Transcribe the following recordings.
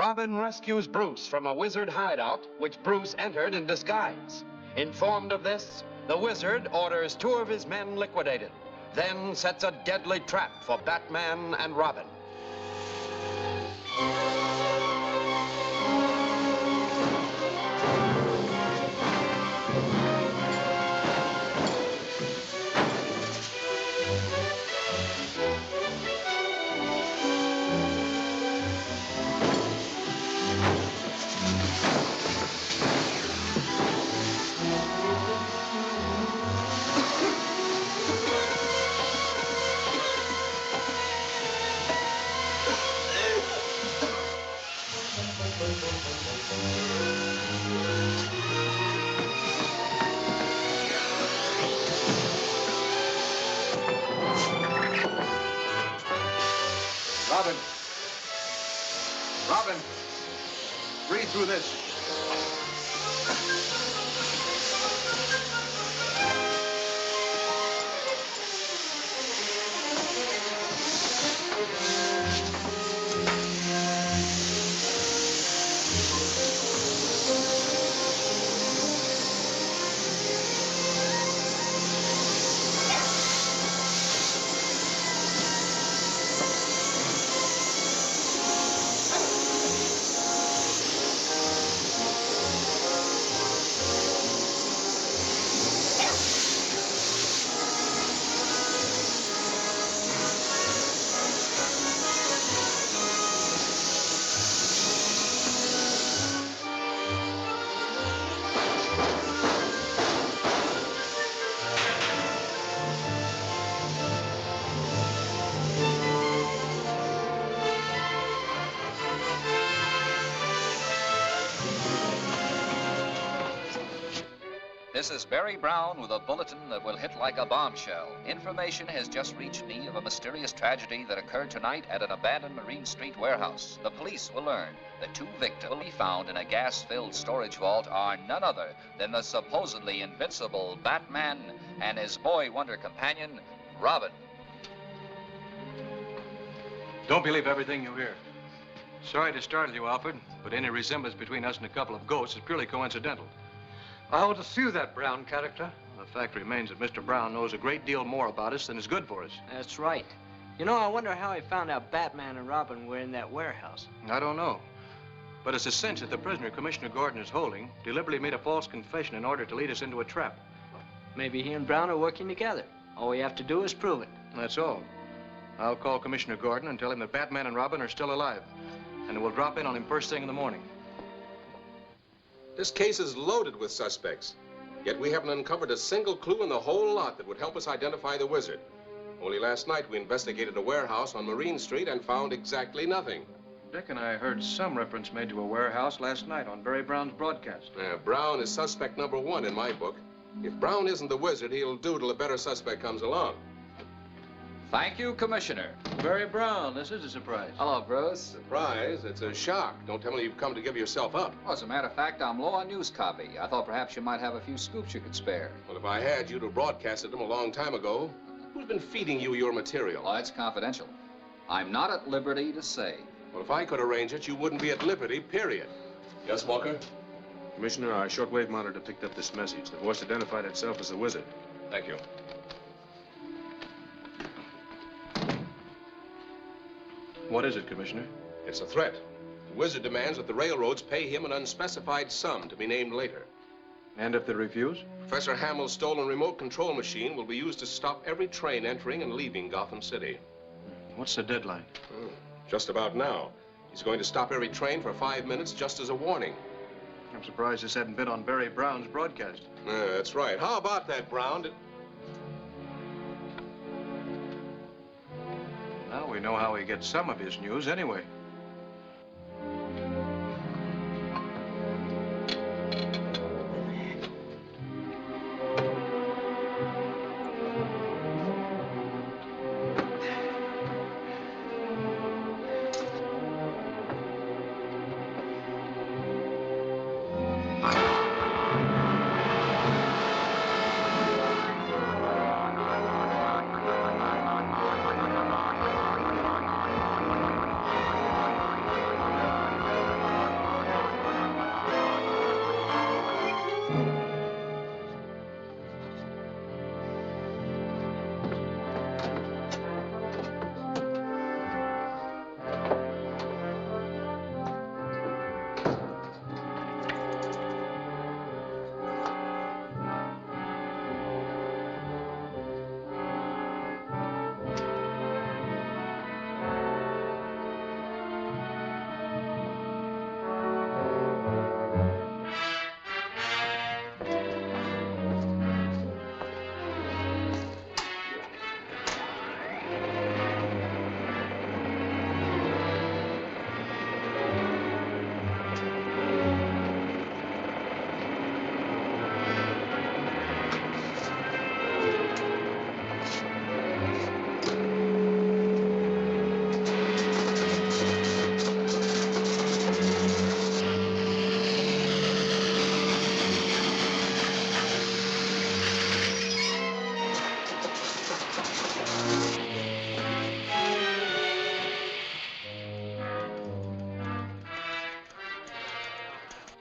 Robin rescues Bruce from a wizard hideout, which Bruce entered in disguise. Informed of this, the wizard orders 2 of his men liquidated, then sets a deadly trap for Batman and Robin. Robin. Robin. Breathe through this. This is Barry Brown with a bulletin that will hit like a bombshell. Information has just reached me of a mysterious tragedy that occurred tonight at an abandoned Marine Street warehouse. The police will learn that 2 victims will be found in a gas-filled storage vault are none other than the supposedly invincible Batman and his boy wonder companion, Robin. Don't believe everything you hear. Sorry to startle you, Alfred, but any resemblance between us and a couple of ghosts is purely coincidental. I want to sue that Brown character. The fact remains that Mr. Brown knows a great deal more about us than is good for us. That's right. You know, I wonder how he found out Batman and Robin were in that warehouse. I don't know. But it's a cinch that the prisoner Commissioner Gordon is holding deliberately made a false confession in order to lead us into a trap. Maybe he and Brown are working together. All we have to do is prove it. That's all. I'll call Commissioner Gordon and tell him that Batman and Robin are still alive. And we'll drop in on him first thing in the morning. This case is loaded with suspects. Yet we haven't uncovered a single clue in the whole lot that would help us identify the wizard. Only last night we investigated a warehouse on Marine Street and found exactly nothing. Dick and I heard some reference made to a warehouse last night on Barry Brown's broadcast. Brown is suspect number 1 in my book. If Brown isn't the wizard, he'll do till a better suspect comes along. Thank you, Commissioner. Barry Brown, this is a surprise. Hello, Bruce. Surprise? It's a shock. Don't tell me you've come to give yourself up. Well, as a matter of fact, I'm low on news copy. I thought perhaps you might have a few scoops you could spare. Well, if I had, you'd have broadcasted them a long time ago. Who's been feeding you your material? Oh, it's confidential. I'm not at liberty to say. Well, if I could arrange it, you wouldn't be at liberty, period. Yes, Walker? Commissioner, our shortwave monitor picked up this message. The voice identified itself as the wizard. Thank you. What is it, Commissioner? It's a threat. The wizard demands that the railroads pay him an unspecified sum to be named later. And if they refuse? Professor Hamill's stolen remote control machine will be used to stop every train entering and leaving Gotham City. What's the deadline? Just about now. He's going to stop every train for 5 minutes just as a warning. I'm surprised this hadn't been on Barry Brown's broadcast. That's right. How about that, Brown? Now we know how he gets some of his news anyway.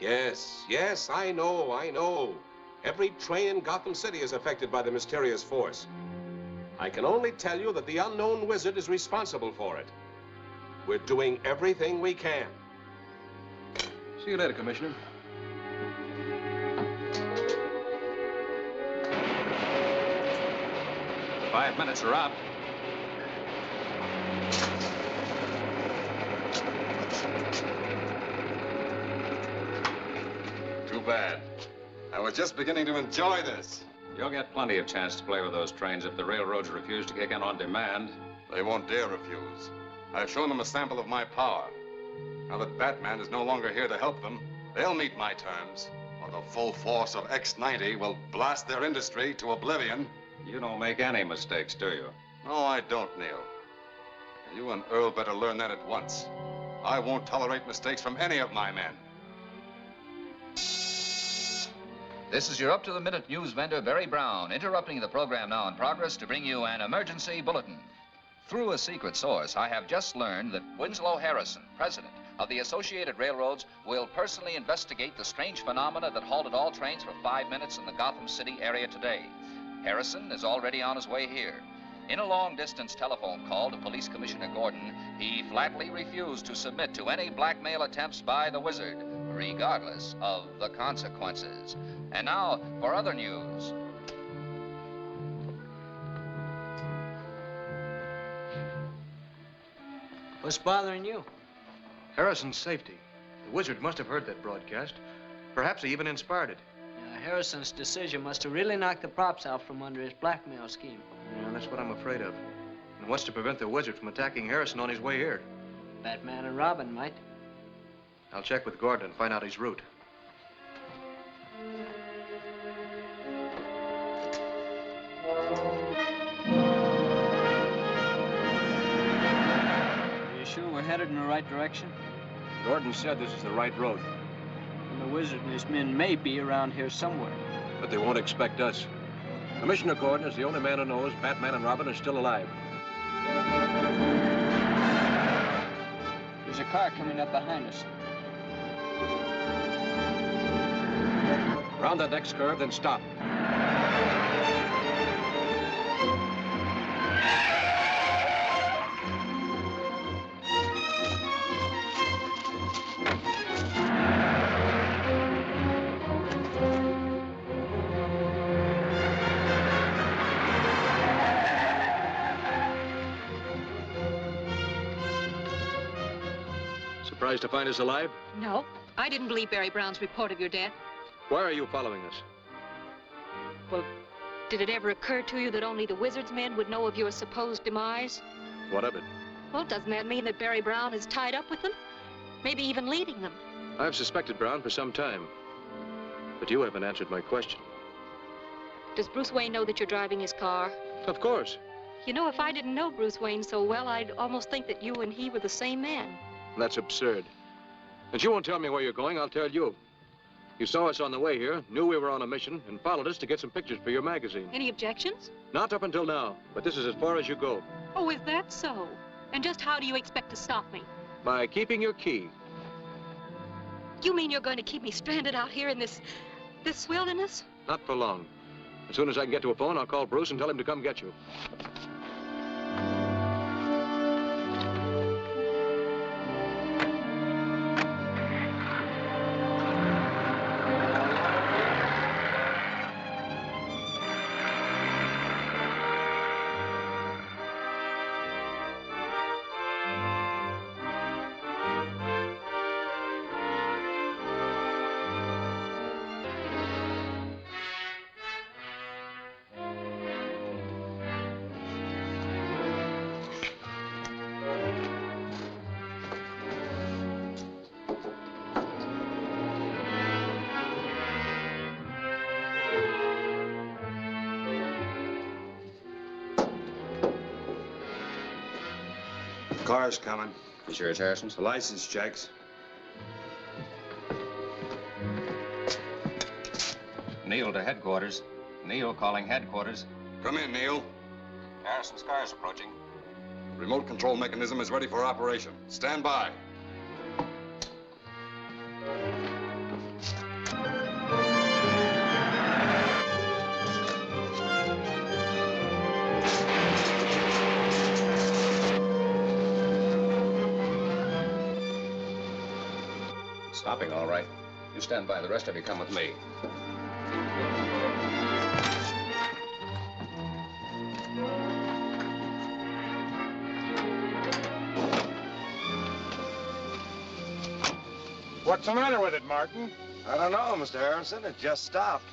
Yes, I know. Every train in Gotham City is affected by the mysterious force. I can only tell you that the unknown wizard is responsible for it. We're doing everything we can. See you later, Commissioner. Five minutes are up. Too bad. I was just beginning to enjoy this. You'll get plenty of chance to play with those trains if the railroads refuse to kick in on demand. They won't dare refuse. I've shown them a sample of my power. Now that Batman is no longer here to help them, they'll meet my terms, or the full force of X-90 will blast their industry to oblivion. You don't make any mistakes, do you? No, I don't, Neil. You and Earl better learn that at once. I won't tolerate mistakes from any of my men. This is your up-to-the-minute news vendor, Barry Brown, interrupting the program now in progress to bring you an emergency bulletin. Through a secret source, I have just learned that Winslow Harrison, president of the Associated Railroads, will personally investigate the strange phenomena that halted all trains for 5 minutes in the Gotham City area today. Harrison is already on his way here. In a long-distance telephone call to Police Commissioner Gordon, he flatly refused to submit to any blackmail attempts by the wizard, regardless of the consequences. And now, for other news. What's bothering you? Harrison's safety. The wizard must have heard that broadcast. Perhaps he even inspired it. Yeah, Harrison's decision must have really knocked the props out from under his blackmail scheme. Yeah, that's what I'm afraid of. And what's to prevent the wizard from attacking Harrison on his way here? Batman and Robin might. I'll check with Gordon and find out his route. Are you sure we're headed in the right direction? Gordon said this is the right road, And the wizard and his men may be around here somewhere. but they won't expect us. Commissioner Gordon is the only man who knows Batman and Robin are still alive. There's a car coming up behind us. Round that next curve, then stop. Surprised to find us alive? No, I didn't believe Barry Brown's report of your death. Why are you following us? Well, did it ever occur to you that only the wizard's men would know of your supposed demise? What of it? Well, doesn't that mean that Barry Brown is tied up with them? Maybe even leading them? I've suspected Brown for some time, but you haven't answered my question. Does Bruce Wayne know that you're driving his car? Of course. You know, if I didn't know Bruce Wayne so well, I'd almost think that you and he were the same man. That's absurd. Since you won't tell me where you're going, I'll tell you. You saw us on the way here, knew we were on a mission, and followed us to get some pictures for your magazine. Any objections? Not up until now, but this is as far as you go. Oh, is that so? And just how do you expect to stop me? By keeping your key. You mean you're going to keep me stranded out here in this wilderness? Not for long. As soon as I can get to a phone, I'll call Bruce and tell him to come get you. Car's coming. You sure it's Harrison's? License checks. Neil to headquarters. Neil calling headquarters. Come in, Neil. Harrison's car's approaching. Remote control mechanism is ready for operation. Stand by. Stopping, all right. You stand by. The rest of you come with me. What's the matter with it, Martin? I don't know, Mr. Harrison. It just stopped.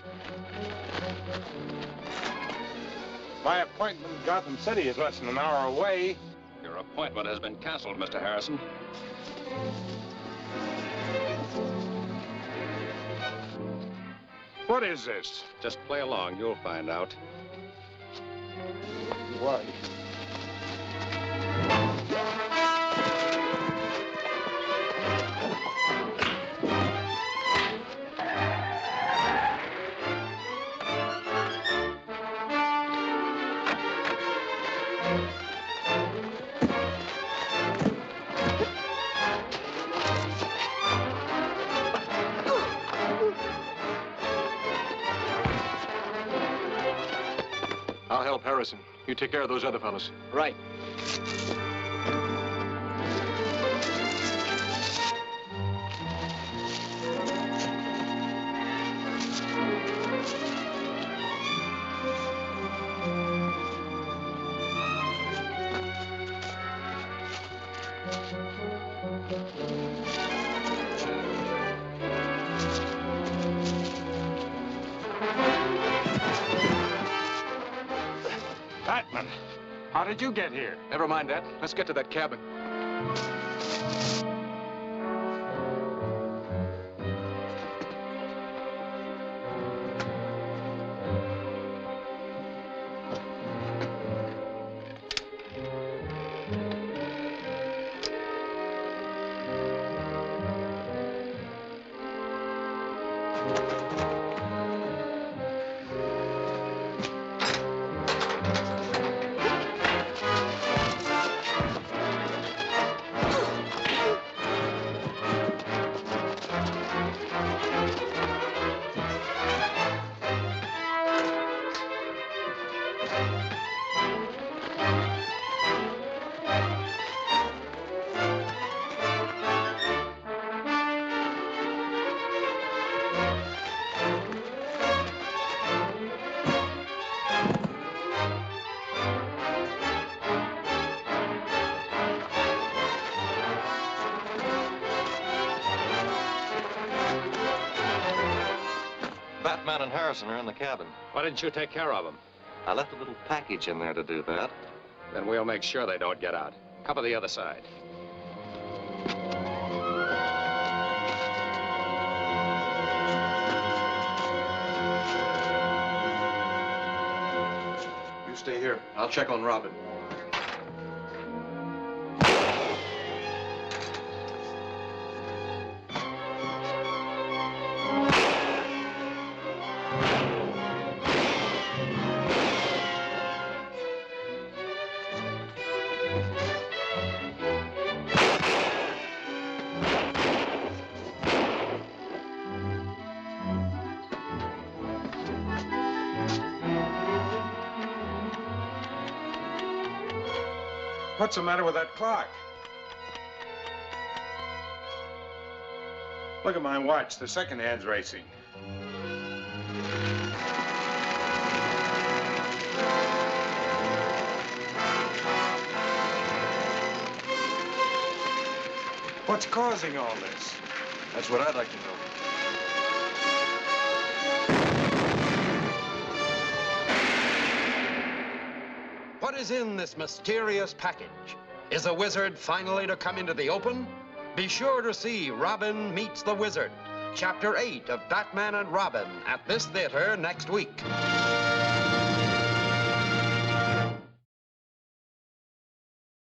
My appointment in Gotham City is less than an hour away. Your appointment has been canceled, Mr. Harrison. What is this? Just play along. You'll find out. What? I'll help Harrison. You take care of those other fellows. Right. Batman, how did you get here? Never mind that. Let's get to that cabin. Batman and Harrison are in the cabin. Why didn't you take care of them? I left a little package in there to do that. Then we'll make sure they don't get out. Cover the other side. You stay here. I'll check on Robin. What's the matter with that clock? Look at my watch. The second hand's racing. What's causing all this? That's what I'd like to know. What is in this mysterious package? Is the wizard finally to come into the open? Be sure to see Robin Meets the Wizard, Chapter 8 of Batman and Robin at this theater next week.